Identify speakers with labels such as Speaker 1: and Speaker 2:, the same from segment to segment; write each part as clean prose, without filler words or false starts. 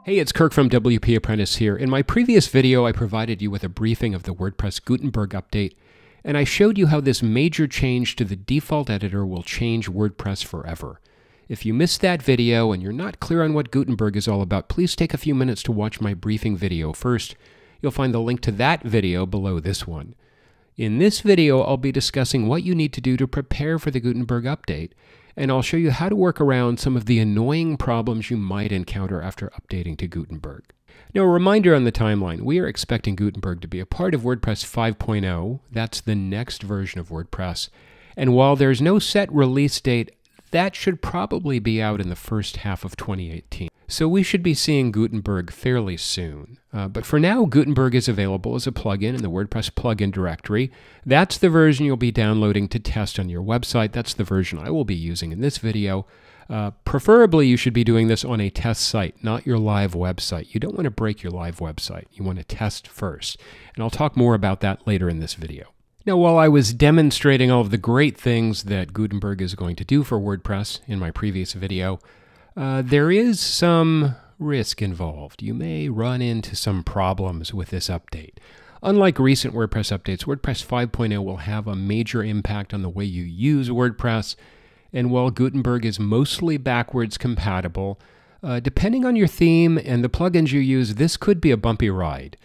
Speaker 1: Hey, it's Kirk from WP Apprentice here. In my previous video, I provided you with a briefing of the WordPress Gutenberg update, and I showed you how this major change to the default editor will change WordPress forever. If you missed that video and you're not clear on what Gutenberg is all about, please take a few minutes to watch my briefing video first. You'll find the link to that video below this one. In this video, I'll be discussing what you need to do to prepare for the Gutenberg update, and I'll show you how to work around some of the annoying problems you might encounter after updating to Gutenberg. Now, a reminder on the timeline, we are expecting Gutenberg to be a part of WordPress 5.0. That's the next version of WordPress. And while there's no set release date, that should probably be out in the first half of 2018. So we should be seeing Gutenberg fairly soon. But for now, Gutenberg is available as a plugin in the WordPress plugin directory. That's the version you'll be downloading to test on your website. That's the version I will be using in this video. Preferably, you should be doing this on a test site, not your live website. You don't want to break your live website. You want to test first. And I'll talk more about that later in this video. Now, while I was demonstrating all of the great things that Gutenberg is going to do for WordPress in my previous video, there is some risk involved. You may run into some problems with this update. Unlike recent WordPress updates, WordPress 5.0 will have a major impact on the way you use WordPress, and while Gutenberg is mostly backwards compatible, depending on your theme and the plugins you use, this could be a bumpy ride.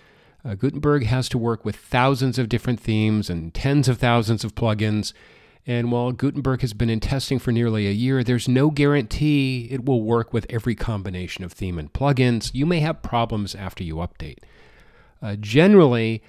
Speaker 1: Gutenberg has to work with thousands of different themes and tens of thousands of plugins, and while Gutenberg has been in testing for nearly a year, there's no guarantee it will work with every combination of theme and plugins. You may have problems after you update. Generally,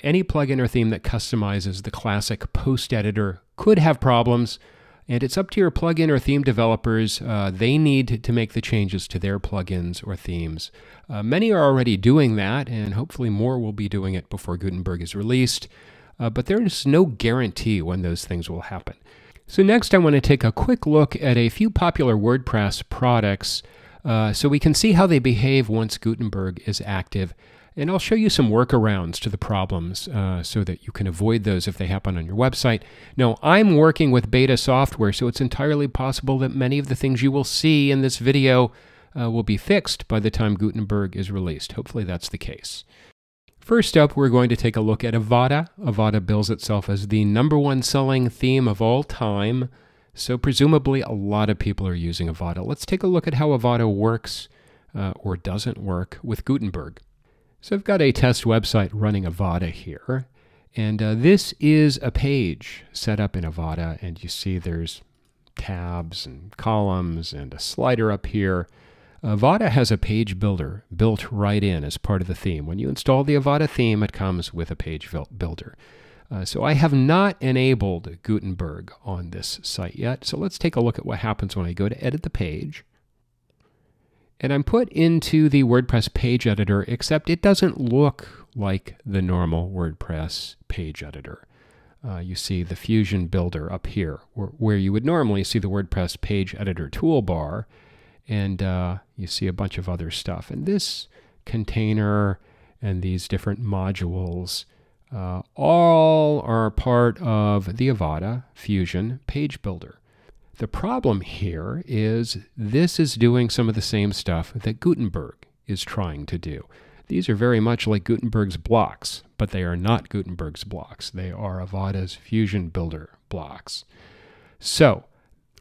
Speaker 1: any plugin or theme that customizes the classic post editor could have problems, and it's up to your plugin or theme developers. They need to make the changes to their plugins or themes. Many are already doing that, and hopefully more will be doing it before Gutenberg is released. But there is no guarantee when those things will happen. So next I want to take a quick look at a few popular WordPress products so we can see how they behave once Gutenberg is active. And I'll show you some workarounds to the problems so that you can avoid those if they happen on your website. Now, I'm working with beta software, so it's entirely possible that many of the things you will see in this video will be fixed by the time Gutenberg is released. Hopefully that's the case. First up, we're going to take a look at Avada. Avada bills itself as the #1 selling theme of all time, so presumably a lot of people are using Avada. Let's take a look at how Avada works or doesn't work with Gutenberg. So I've got a test website running Avada here, and this is a page set up in Avada, and you see there's tabs and columns and a slider up here. Avada has a page builder built right in as part of the theme. When you install the Avada theme, it comes with a page builder. So I have not enabled Gutenberg on this site yet, so let's take a look at what happens when I go to edit the page. And I'm put into the WordPress page editor, except it doesn't look like the normal WordPress page editor. You see the Fusion Builder up here, where you would normally see the WordPress page editor toolbar, and you see a bunch of other stuff. And this container and these different modules all are part of the Avada Fusion Page Builder. The problem here is this is doing some of the same stuff that Gutenberg is trying to do. These are very much like Gutenberg's blocks, but they are not Gutenberg's blocks. They are Avada's Fusion Builder blocks. So,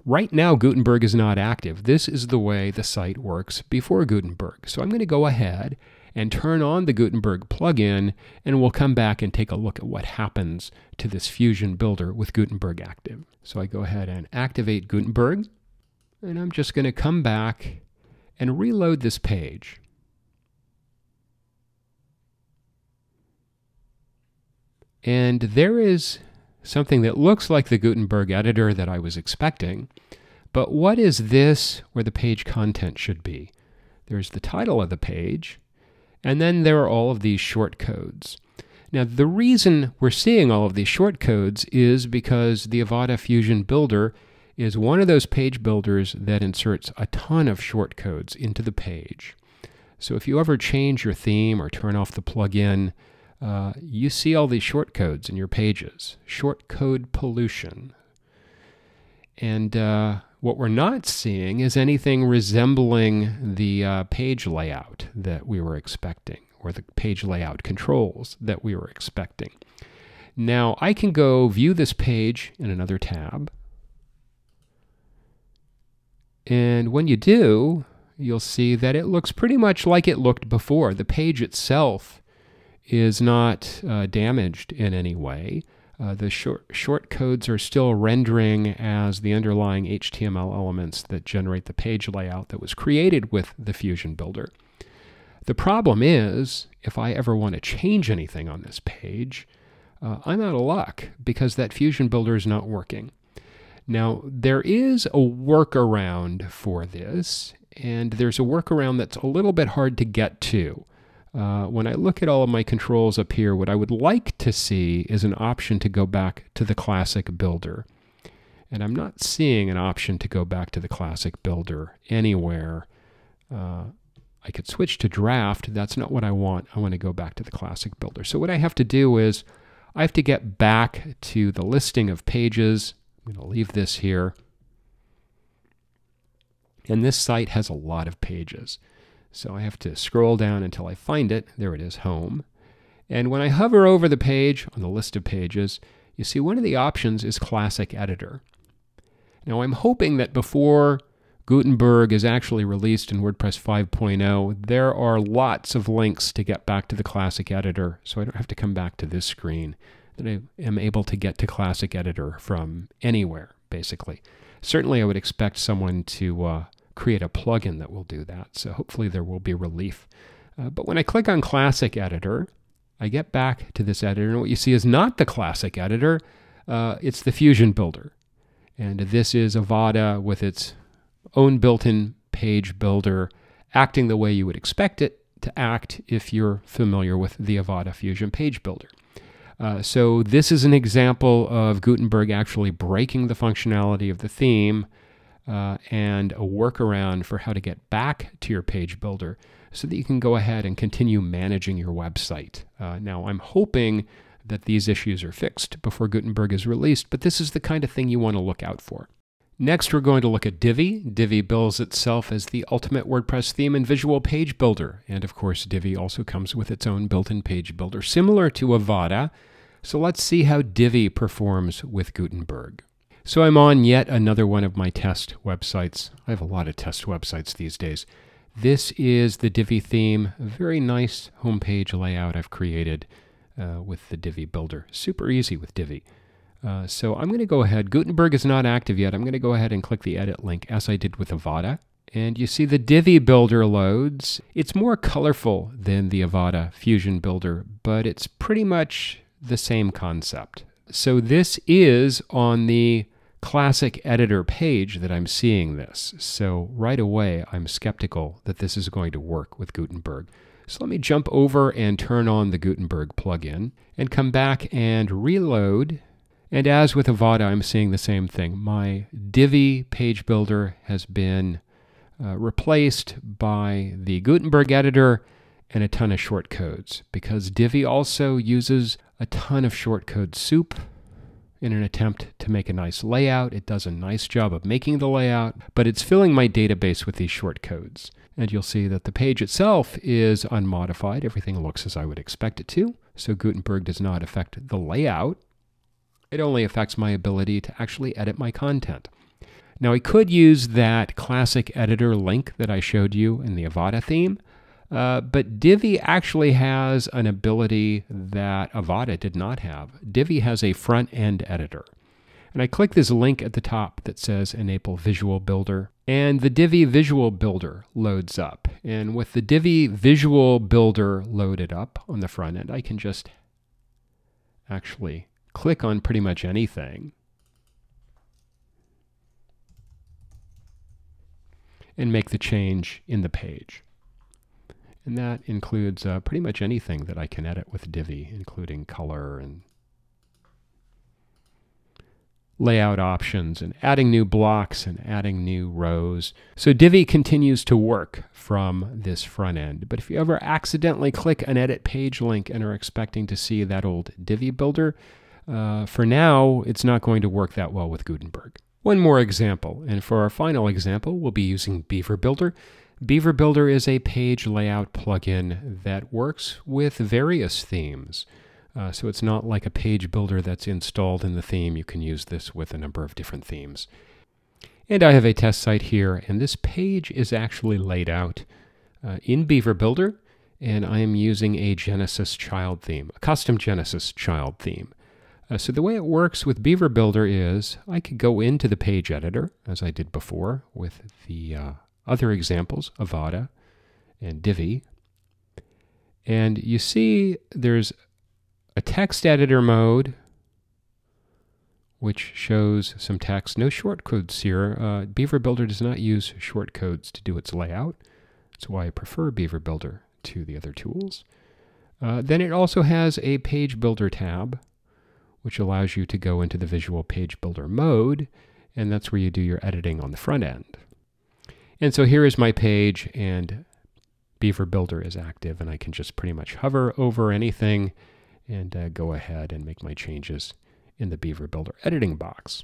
Speaker 1: right now, Gutenberg is not active. This is the way the site works before Gutenberg. So I'm going to go ahead and turn on the Gutenberg plugin, and we'll come back and take a look at what happens to this Fusion Builder with Gutenberg active. So I go ahead and activate Gutenberg, and I'm just going to come back and reload this page. And there is something that looks like the Gutenberg editor that I was expecting, but what is this where the page content should be? There's the title of the page, and then there are all of these short codes. Now, the reason we're seeing all of these short codes is because the Avada Fusion Builder is one of those page builders that inserts a ton of short codes into the page. So if you ever change your theme or turn off the plugin, you see all these short codes in your pages. Short code pollution. And What we're not seeing is anything resembling the page layout that we were expecting, or the page layout controls that we were expecting. Now, I can go view this page in another tab. And when you do, you'll see that it looks pretty much like it looked before. The page itself is not damaged in any way. The short codes are still rendering as the underlying HTML elements that generate the page layout that was created with the Fusion Builder. The problem is, if I ever want to change anything on this page, I'm out of luck because that Fusion Builder is not working. Now, there is a workaround for this, and there's a workaround that's a little bit hard to get to. When I look at all of my controls up here, what I would like to see is an option to go back to the classic builder. And I'm not seeing an option to go back to the classic builder anywhere. I could switch to draft. That's not what I want. I want to go back to the classic builder. So what I have to do is I have to get back to the listing of pages. I'm going to leave this here. And this site has a lot of pages. So I have to scroll down until I find it. There it is, home. And when I hover over the page on the list of pages, you see one of the options is Classic Editor. Now I'm hoping that before Gutenberg is actually released in WordPress 5.0, there are lots of links to get back to the Classic Editor, so I don't have to come back to this screen, that I am able to get to Classic Editor from anywhere, basically. Certainly I would expect someone to create a plugin that will do that, so hopefully there will be relief. But when I click on Classic Editor, I get back to this editor, and what you see is not the Classic Editor, it's the Fusion Builder. And this is Avada with its own built-in page builder, acting the way you would expect it to act if you're familiar with the Avada Fusion Page Builder. So this is an example of Gutenberg actually breaking the functionality of the theme and a workaround for how to get back to your page builder so that you can go ahead and continue managing your website. Now, I'm hoping that these issues are fixed before Gutenberg is released, but this is the kind of thing you want to look out for. Next, we're going to look at Divi. Divi bills itself as the ultimate WordPress theme and visual page builder. And of course, Divi also comes with its own built-in page builder, similar to Avada. So let's see how Divi performs with Gutenberg. So I'm on yet another one of my test websites. I have a lot of test websites these days. This is the Divi theme, a very nice homepage layout I've created with the Divi builder. Super easy with Divi. So I'm going to go ahead. Gutenberg is not active yet. I'm going to go ahead and click the edit link as I did with Avada. And you see the Divi builder loads. It's more colorful than the Avada Fusion Builder, but it's pretty much the same concept. So this is on the classic editor page that I'm seeing this. So right away, I'm skeptical that this is going to work with Gutenberg. So let me jump over and turn on the Gutenberg plugin and come back and reload. And as with Avada, I'm seeing the same thing. My Divi page builder has been replaced by the Gutenberg editor and a ton of shortcodes, because Divi also uses a ton of shortcode soup in an attempt to make a nice layout. It does a nice job of making the layout, but it's filling my database with these shortcodes. And you'll see that the page itself is unmodified. Everything looks as I would expect it to. So Gutenberg does not affect the layout. It only affects my ability to actually edit my content. Now, I could use that classic editor link that I showed you in the Avada theme, but Divi actually has an ability that Avada did not have. Divi has a front-end editor. And I click this link at the top that says Enable Visual Builder, and the Divi Visual Builder loads up. And with the Divi Visual Builder loaded up on the front end, I can just actually click on pretty much anything and make the change in the page. And that includes pretty much anything that I can edit with Divi, including color and layout options and adding new blocks and adding new rows. So Divi continues to work from this front end. But if you ever accidentally click an edit page link and are expecting to see that old Divi builder, for now, it's not going to work that well with Gutenberg. One more example, and for our final example, we'll be using Beaver Builder. Beaver Builder is a page layout plugin that works with various themes. So it's not like a page builder that's installed in the theme. You can use this with a number of different themes. And I have a test site here, and this page is actually laid out in Beaver Builder, and I am using a Genesis child theme, a custom Genesis child theme. So the way it works with Beaver Builder is I could go into the page editor, as I did before with the other examples, Avada and Divi. And you see there's a text editor mode, which shows some text. No shortcodes here. Beaver Builder does not use shortcodes to do its layout. That's why I prefer Beaver Builder to the other tools. Then it also has a Page Builder tab, which allows you to go into the Visual Page Builder mode, and that's where you do your editing on the front end. And so here is my page, and Beaver Builder is active, and I can just pretty much hover over anything and go ahead and make my changes in the Beaver Builder editing box.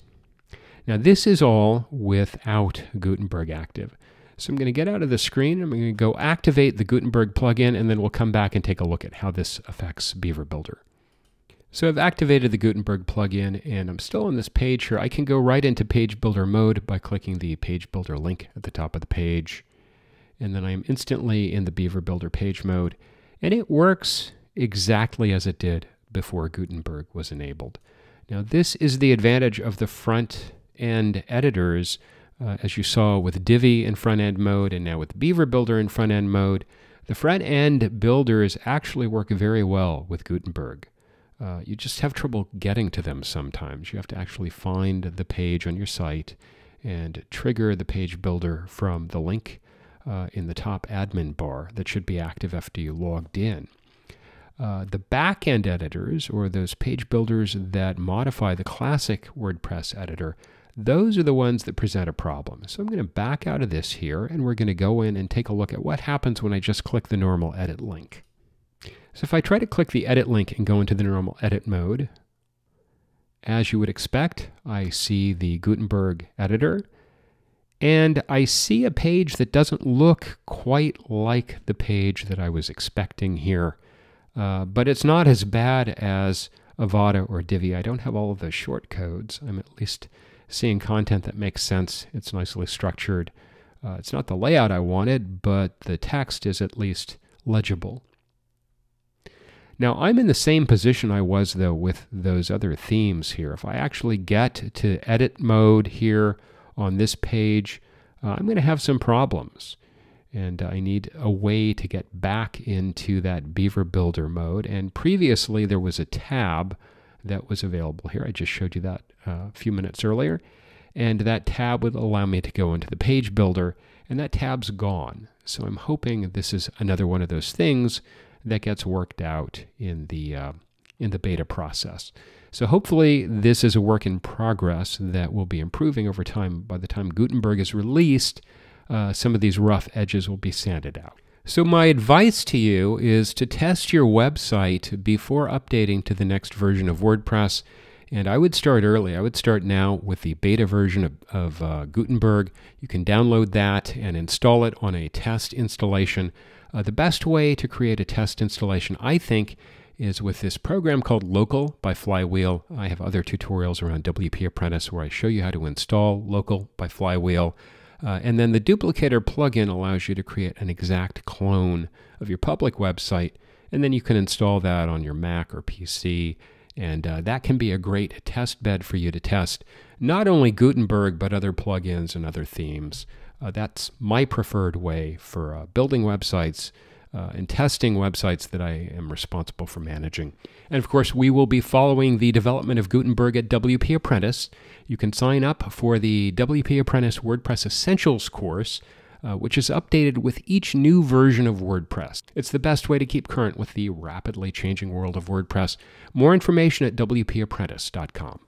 Speaker 1: Now this is all without Gutenberg active. So I'm going to get out of the screen, I'm going to go activate the Gutenberg plugin, and then we'll come back and take a look at how this affects Beaver Builder. So I've activated the Gutenberg plugin, and I'm still on this page here. I can go right into Page Builder mode by clicking the Page Builder link at the top of the page. And then I'm instantly in the Beaver Builder page mode, and it works exactly as it did before Gutenberg was enabled. Now this is the advantage of the front-end editors, as you saw with Divi in front-end mode and now with Beaver Builder in front-end mode. The front-end builders actually work very well with Gutenberg. You just have trouble getting to them sometimes. You have to actually find the page on your site and trigger the page builder from the link in the top admin bar that should be active after you logged in. The back-end editors, or those page builders that modify the classic WordPress editor, those are the ones that present a problem. So I'm going to back out of this here, and we're going to go in and take a look at what happens when I just click the normal edit link. So if I try to click the edit link and go into the normal edit mode, as you would expect, I see the Gutenberg editor, and I see a page that doesn't look quite like the page that I was expecting here. But it's not as bad as Avada or Divi. I don't have all of those shortcodes. I'm at least seeing content that makes sense. It's nicely structured. It's not the layout I wanted, but the text is at least legible. Now, I'm in the same position I was, though, with those other themes here. If I actually get to edit mode here on this page, I'm going to have some problems. And I need a way to get back into that Beaver Builder mode. And previously, there was a tab that was available here. I just showed you that a few minutes earlier. And that tab would allow me to go into the Page Builder, and that tab's gone. So I'm hoping this is another one of those things that gets worked out in the beta process. So hopefully this is a work in progress that will be improving over time. By the time Gutenberg is released, some of these rough edges will be sanded out. So my advice to you is to test your website before updating to the next version of WordPress. And I would start early. I would start now with the beta version of Gutenberg. You can download that and install it on a test installation. The best way to create a test installation, I think, is with this program called Local by Flywheel. I have other tutorials around WP Apprentice where I show you how to install Local by Flywheel. And then the duplicator plugin allows you to create an exact clone of your public website, and then you can install that on your Mac or PC, and that can be a great test bed for you to test not only Gutenberg, but other plugins and other themes. That's my preferred way for building websites and testing websites that I am responsible for managing. And of course, we will be following the development of Gutenberg at WP Apprentice. You can sign up for the WP Apprentice WordPress Essentials course, which is updated with each new version of WordPress. It's the best way to keep current with the rapidly changing world of WordPress. More information at wpapprentice.com.